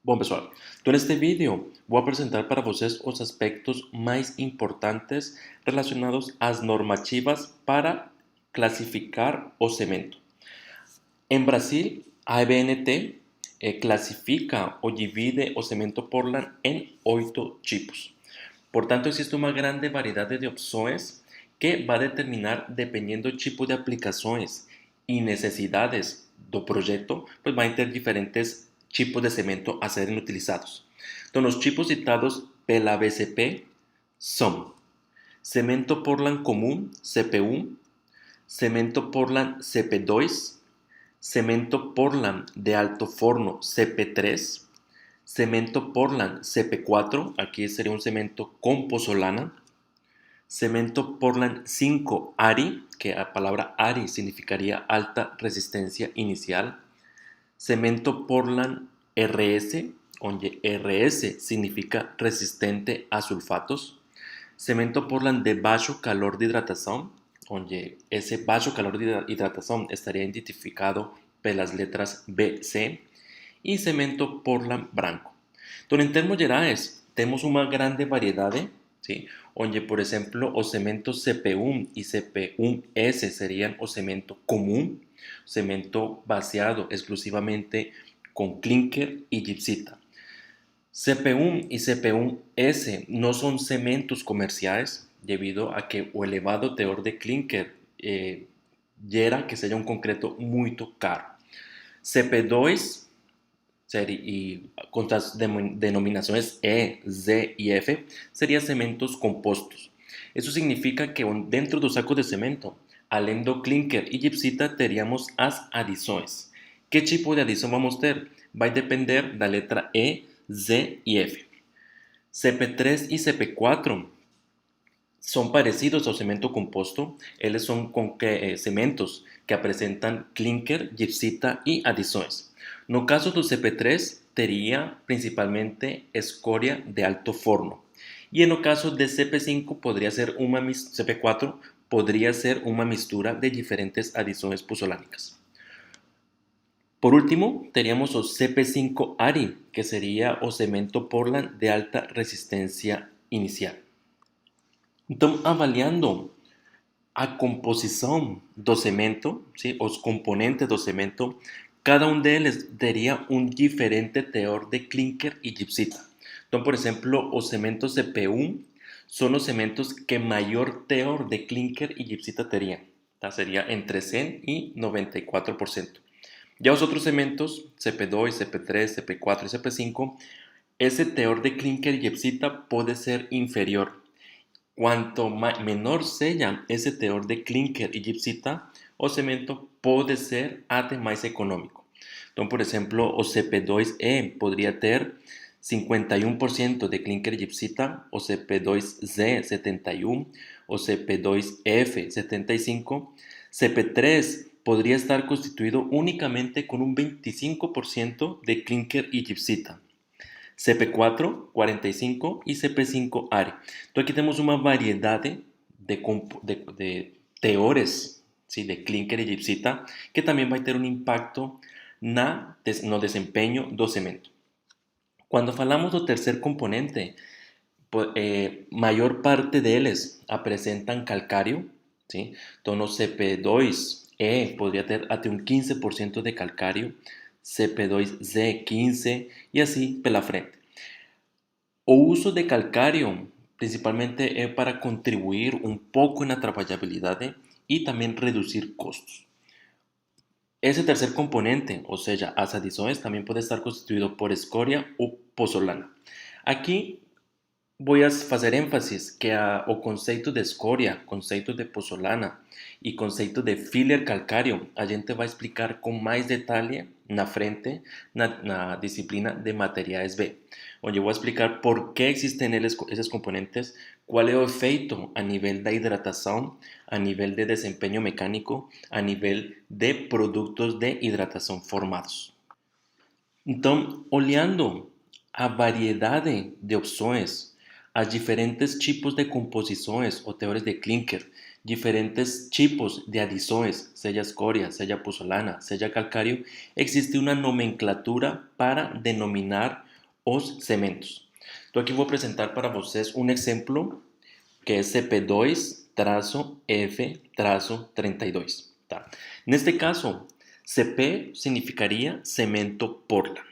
Bom, pessoal, então neste vídeo vou apresentar para vocês os aspectos mais importantes relacionados às normativas para classificar o cemento. Em Brasil, a EBNT clasifica o divide o cemento Portland em 8 tipos. Por tanto, existe uma grande variedade de opções que vai determinar, dependendo do tipo de aplicações e necessidades do projeto, pues vai ter diferentes tipos de cemento a serem utilizados. Então, os tipos citados pela BCP são cemento Portland comum CP1, cemento Portland CP2, cemento Portland de alto forno CP3, cemento Portland CP4, aquí sería un cemento con pozolana, cemento Portland 5 ARI, que la palabra ARI significaría alta resistencia inicial, cemento Portland RS, donde RS significa resistente a sulfatos, cemento Portland de bajo calor de hidratación, donde ese bajo calor de hidratación estaría identificado por las letras BC, e cemento Portland branco. Então, em termos gerais, temos uma grande variedade, sim? Onde, por exemplo, os cementos CP1 e CP1S seriam o cemento comum, cemento baseado exclusivamente com clinker e gipsita. CP1 y CP1S no son cementos comerciales debido a que o elevado teor de clinker gera que seja um concreto muito caro. CP2 y con las denominaciones E, Z y F serían cementos compostos. Eso significa que dentro do saco de cemento, além do clinker e gipsita, teríamos as adições. Que tipo de adição vamos ter? Vai depender da letra E, Z y F. CP3 y CP4 son parecidos ao cemento composto. Eles são cementos que apresentam clinker, gipsita e adições. No caso do CP3, teria principalmente escória de alto forno. E no caso de CP5, CP4 podría ser uma mistura de diferentes adições puzolánicas. Por último, teríamos o CP5 ARI, que sería o cemento Portland de alta resistencia inicial. Então, avaliando a composição do cemento, ¿sí? Os componentes do cemento, cada um deles teria um diferente teor de clinker e gipsita. Então, por exemplo, os cementos CP1 são os cementos que maior teor de clinker e gipsita teriam. Tá? Seria entre 100 e 94%. Ya os outros cementos, CP2, CP3, CP4 e CP5, esse teor de clinker e gipsita pode ser inferior. Quanto menor seja esse teor de clinker e gipsita, o cemento pode ser até mais econômico. Então, por exemplo, o CP2E poderia ter 51% de clinker e gipsita, o CP2Z 71%, o CP2F 75%, CP3 podría estar constituido únicamente con un 25% de clinker y gipsita. CP4, 45 y CP5 ARI. Entonces aquí tenemos una variedad de teores, ¿sí? De clinker y gipsita que también va a tener un impacto no desempeño do cemento. Cuando falamos do tercer componente, mayor parte de ellos presentan calcário, ¿sí? Entonces CP2E podría tener hasta un 15% de calcário, CP2Z 15 y así pela frente. O uso de calcário principalmente es para contribuir un poco en la trabajabilidad y también reducir costos. Ese tercer componente, o sea, as adições, también puede estar constituido por escoria o pozolana. Aquí voy a hacer énfasis que o conceito de escória, conceito de pozolana e conceito de filler calcário a gente vai explicar com mais detalhe na frente na disciplina de materiais B, onde eu vou explicar por que existem esses componentes, qual é o efeito a nível da hidratação, a nível de desempenho mecânico, a nível de produtos de hidratação formados. Então, olhando a variedade de opções, as diferentes tipos de composições ou teores de clinker, diferentes tipos de adições, seja escória, seja pozolana, seja calcário, existe uma nomenclatura para denominar os cementos. Então aqui vou apresentar para vocês um exemplo que é CP2-F-32, tá? Neste caso, CP significaria cemento Portland.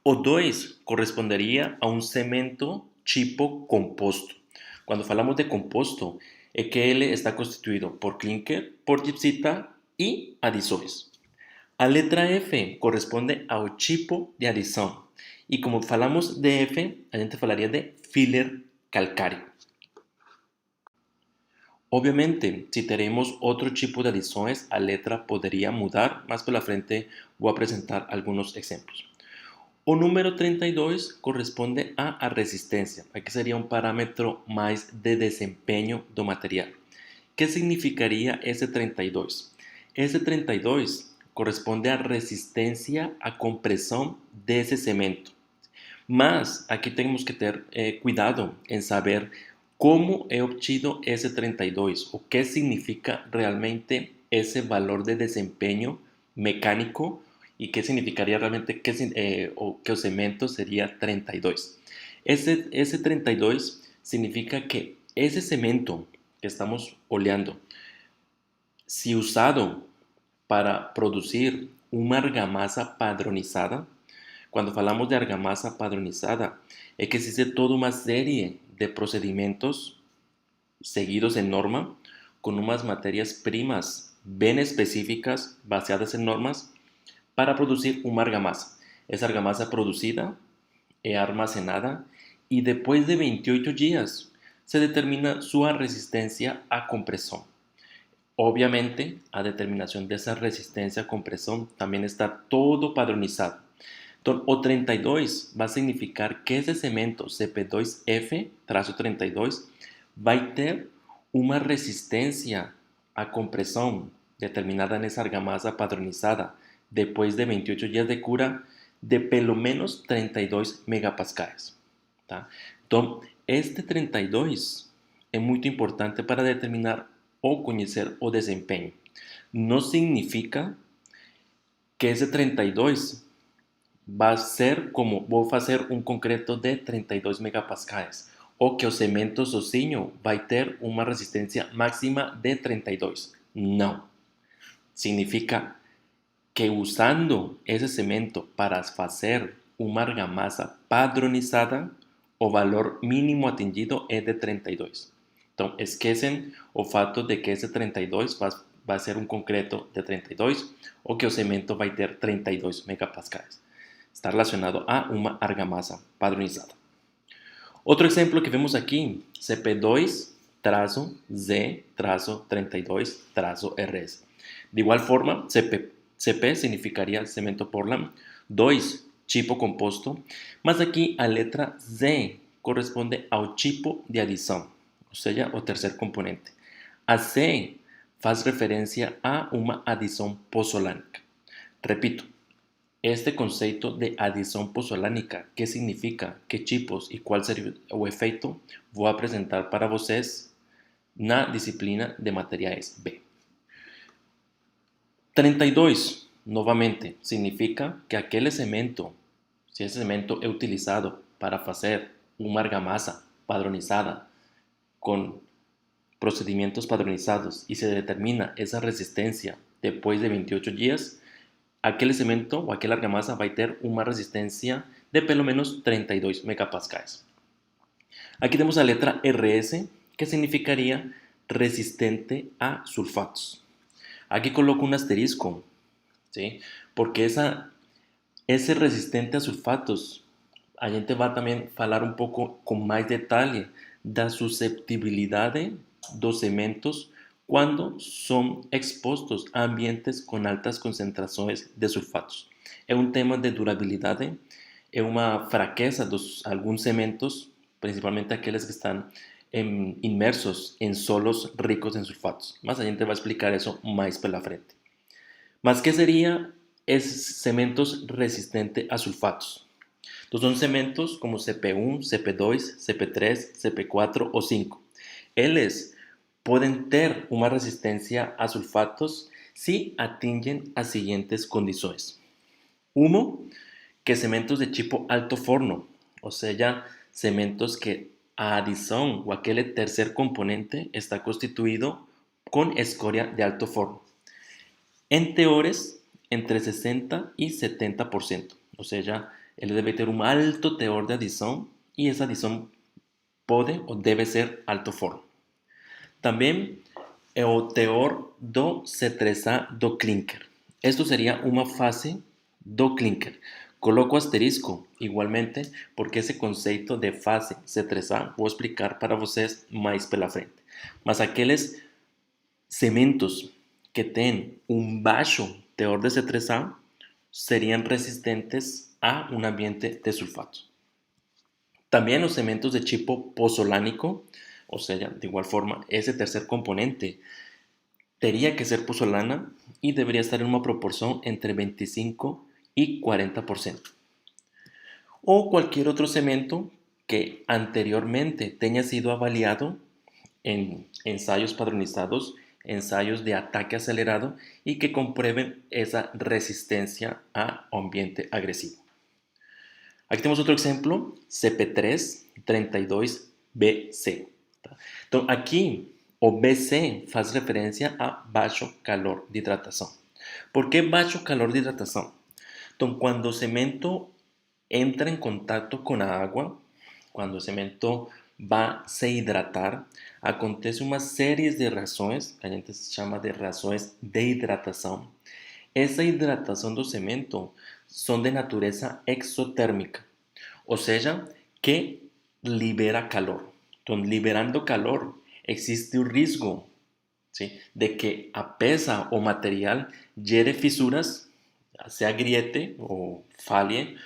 O 2 corresponderia a um cemento tipo composto. Quando falamos de composto, é que ele está constituído por clinker, por gipsita e adições. A letra F corresponde ao tipo de adição. E como falamos de F, a gente falaria de filler calcáreo. Obviamente, si tenemos otro tipo de adiciones, la letra podría mudar. Más por la frente voy a presentar algunos ejemplos. O número 32 corresponde a resistencia. Aquí sería un parámetro más de desempeño do material. ¿Qué significaría ese 32? Ese 32 corresponde a resistencia a compresión de ese cemento. Mas aquí tenemos que tener cuidado en saber cómo he obtenido ese 32 o qué significa realmente ese valor de desempeño mecánico y qué significaría realmente o que el cemento sería 32. Ese 32 significa que ese cemento que estamos oleando, si usado para producir una argamasa padronizada, cuando falamos de argamasa padronizada, es que existe toda una serie de procedimientos seguidos en norma con unas materias primas bien específicas basadas en normas para producir una argamasa. Esa argamasa producida y almacenada y después de 28 días se determina su resistencia a compresión. Obviamente, a determinación de esa resistencia a compresión también está todo padronizado. Entonces, o 32 va a significar que ese cemento CP2F, trazo 32, va a tener una resistencia a compresión determinada en esa argamasa padronizada después de 28 días de cura de pelo menos 32 megapascales. ¿Tá? Entonces, este 32 es muy importante para determinar o conocer o desempeño. No significa que ese 32 va a ser como voy a hacer un concreto de 32 megapascales o que el cemento sozinho va a tener una resistencia máxima de 32. No. Significa que usando ese cemento para hacer una argamasa padronizada, o valor mínimo atingido es de 32. Entonces, esquecen o fato de que ese 32 va a ser un concreto de 32 o que el cemento va a tener 32 megapascales. Está relacionado a una argamasa padronizada. Otro ejemplo que vemos aquí, CP2 trazo Z trazo 32 trazo RS. De igual forma, CP significaría cemento Portland, 2 tipo composto, mas aquí a letra Z corresponde ao tipo de adição, ou seja, o tercer componente. A C faz referencia a una adición pozzolánica. Repito, este concepto de adición pozzolánica, ¿qué significa? ¿Qué tipos y cuál sería el efecto? Voy a presentar para ustedes na disciplina de materiales B. 32, nuevamente, significa que aquel cemento, si ese cemento es utilizado para hacer una argamasa padronizada con procedimientos padronizados y se determina esa resistencia después de 28 días, aquel cemento o aquella argamasa va a tener una resistencia de pelo menos 32 megapascales. Aquí tenemos la letra RS, que significaría resistente a sulfatos. Aquí coloco un asterisco, ¿sí? Porque ese resistente a sulfatos, a gente va también a hablar un poco con más detalle da susceptibilidad dos cementos cuando son expuestos a ambientes con altas concentraciones de sulfatos. Es un tema de durabilidad, es una fraqueza de algunos cementos, principalmente aquellos que están inmersos en solos ricos en sulfatos. Más adelante va a explicar eso más por la frente. Más que sería es cementos resistentes a sulfatos. Entonces son cementos como CP1, CP2, CP3, CP4 o 5. Ellos pueden tener una resistencia a sulfatos si atingen a siguientes condiciones. Uno, que cementos de tipo alto forno, ou seja, cementos que a adição ou aquele terceiro componente está constituído com escória de alto forno. Em teores, entre 60 e 70%, ou seja, ele deve ter um alto teor de adição e essa adição pode ou deve ser alto forno. Também é o teor do C3A do clinker. Esto seria uma fase do clinker. Coloco asterisco, igualmente, porque esse conceito de fase C3A vou explicar para vocês mais pela frente. Mas aqueles cementos que têm um baixo teor de C3A seriam resistentes a um ambiente de sulfato. Também os cementos de tipo pozzolánico, ou seja, de igual forma, esse terceiro componente teria que ser pozzolana e deveria estar em uma proporção entre 25 e 40%. Ou qualquer outro cemento que anteriormente tenha sido avaliado en ensayos padronizados, ensayos de ataque acelerado y que comprueben esa resistencia a ambiente agresivo. Aquí tenemos otro ejemplo, CP332BC. Então, aqui, o BC faz referência a baixo calor de hidratação. Por que baixo calor de hidratação? Então, quando o cemento entra em contato com a água, quando o cemento vai se hidratar, acontece uma série de reações, que a gente chama de reações de hidratação. Essa hidratação do cemento são de natureza exotérmica, ou seja, que libera calor. Então, liberando calor, existe o risco, ¿sí?, de que a peça ou material gere fisuras, se agriete ou falhe,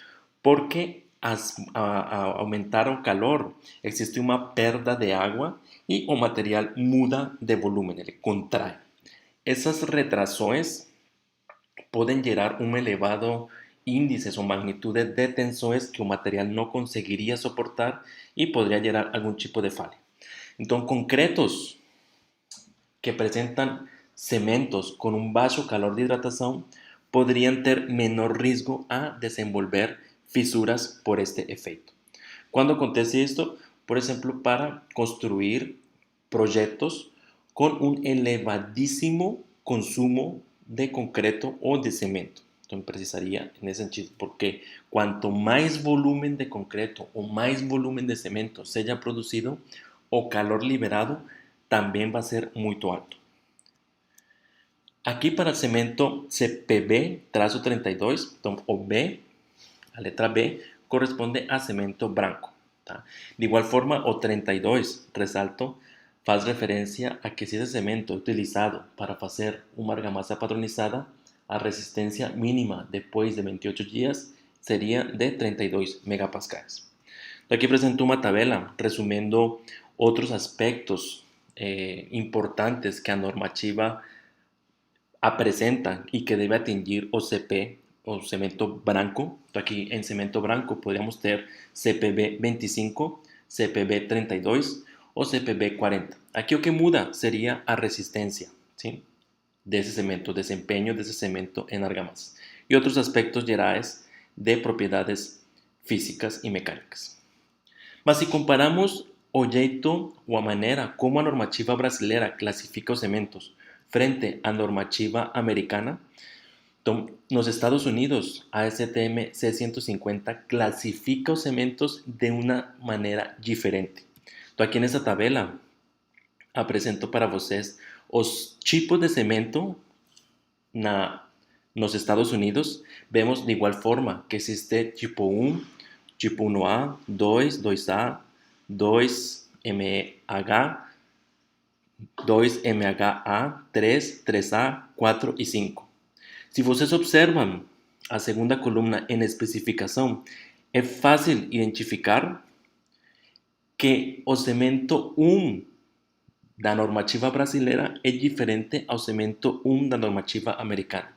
porque ao aumentar o calor existe uma perda de água e o material muda de volume, ele contrai. Essas retrações podem gerar um elevado índice ou magnitude de tensões que o material não conseguiria suportar e poderia gerar algum tipo de falha. Então, concretos que apresentam cementos com um baixo calor de hidratação poderiam ter menor risco a desenvolver fisuras por este efeito. Quando acontece isto? Por exemplo, para construir projetos com um elevadíssimo consumo de concreto ou de cemento. Então, precisaria nesse sentido, porque quanto mais volume de concreto ou mais volume de cemento seja produzido, o calor liberado também vai ser muito alto. Aqui para o cemento CPB-32, então o B, a letra B, corresponde a cemento branco. Tá? De igual forma, o 32, ressalto, faz referência a que se esse cemento é utilizado para fazer uma argamassa padronizada, a resistência mínima depois de 28 dias seria de 32 megapascais. Então, aqui apresento uma tabela resumindo outros aspectos importantes que a normativa apresenta y que debe atingir o CP o cemento branco. Aquí en cemento branco podríamos tener CPB 25, CPB 32 o CPB 40. Aquí lo que muda sería a resistencia, ¿sí?, de ese cemento, desempeño de ese cemento en argamasas y otros aspectos gerais de propiedades físicas y mecánicas. Mas si comparamos o jeito ou a maneira como a normativa brasileira classifica os cementos frente à normativa americana, então, nos Estados Unidos, a ASTM C150 classifica os cementos de uma maneira diferente. Então, aqui nessa tabela, apresento para vocês os tipos de cemento nos Estados Unidos. Vemos de igual forma que existe tipo 1, tipo 1A, 2, 2A, 2MH, 2MHA, 3, 3A, 4 e 5. Se vocês observam a segunda coluna em especificação, é fácil identificar que o cemento 1 da normativa brasileira é diferente ao cemento 1 da normativa americana.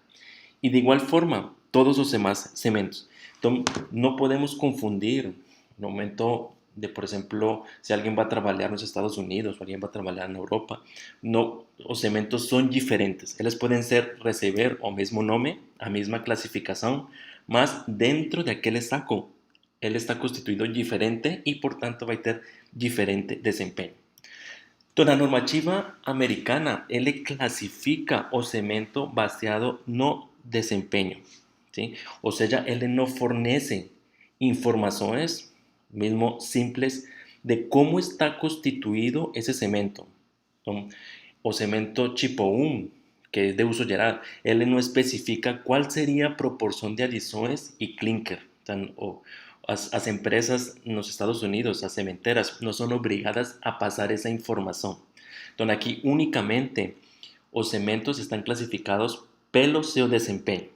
E de igual forma, todos os demais cementos. Então, não podemos confundir no momento de, por exemplo, se alguém vai trabalhar nos Estados Unidos ou alguém vai trabalhar na Europa, não, os cementos são diferentes. Eles podem receber o mesmo nome, a mesma classificação, mas dentro daquele saco ele está constituído diferente e, portanto, vai ter diferente desempenho. Então, na normativa americana, ele classifica o cemento baseado no desempenho, ¿sí? Ou seja, ele não fornece informações, mesmo simples, de como está constituído esse cemento. Então, o cemento tipo 1, que é de uso geral, ele não especifica qual seria a proporção de adições e clinker. Então, as empresas nos Estados Unidos, as cementeras, não são obrigadas a passar essa informação. Então, aqui unicamente os cementos estão classificados pelo seu desempenho.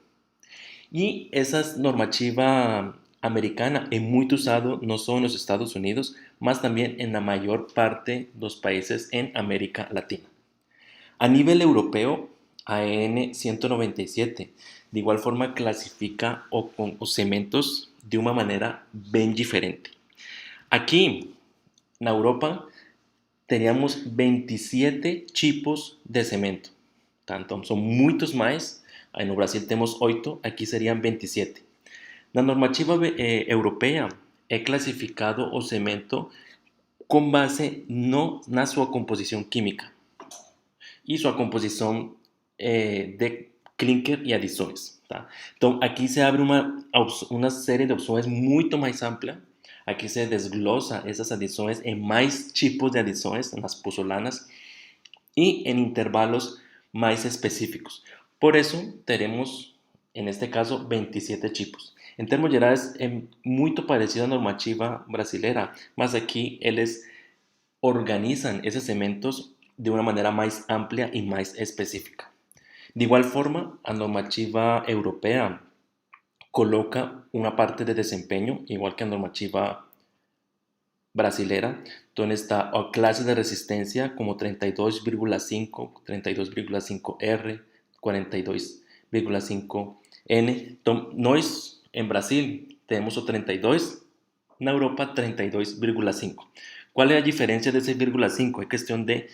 E essa normativa americana é muito usada não só nos Estados Unidos, mas também na maior parte dos países em América Latina. A nível europeu, a EN 197, de igual forma, classifica os cementos de uma maneira bem diferente. Aqui, na Europa, teríamos 27 tipos de cemento. Então, são muitos mais. Aí no Brasil temos 8, aqui seriam 27. Na normativa europeia, é classificado o cemento com base na sua composição química e sua composição de clinker e adições. Tá? Então, aqui se abre uma série de opções muito mais ampla. Aqui se desglosa essas adições em mais tipos de adições nas pozzolanas e em intervalos mais específicos. Por isso, teremos, neste caso, 27 tipos. Em termos gerais, é muito parecido à normativa brasileira, mas aqui eles organizam esses cementos de uma maneira mais ampla e mais específica. De igual forma, a normativa europeia coloca uma parte de desempenho, igual que a normativa brasileira. Então está a classe de resistência como 32,5, 32,5R, 42,5N. Então, nós, em Brasil, temos o 32, na Europa, 32,5. Qual é a diferença desse 0,5? É questão de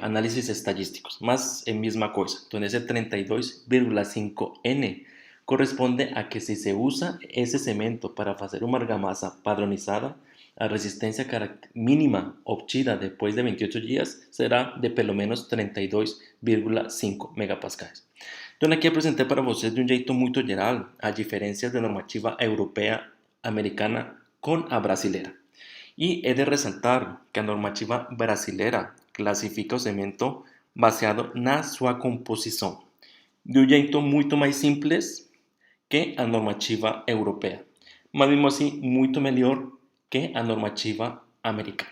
análises estadísticos, mas é a mesma coisa. Então, esse 32,5N corresponde a que si se usa ese cemento para hacer una argamasa padronizada, la resistencia mínima obtida después de 28 días será de pelo menos 32,5 megapascais. Então aqui apresentei para vocês de um jeito muito geral as diferenças da normativa europeia americana com a brasileira. E é de ressaltar que a normativa brasileira classifica o cemento baseado na sua composição, de um jeito muito mais simples que a normativa europeia, mas mesmo assim muito melhor que a normativa americana.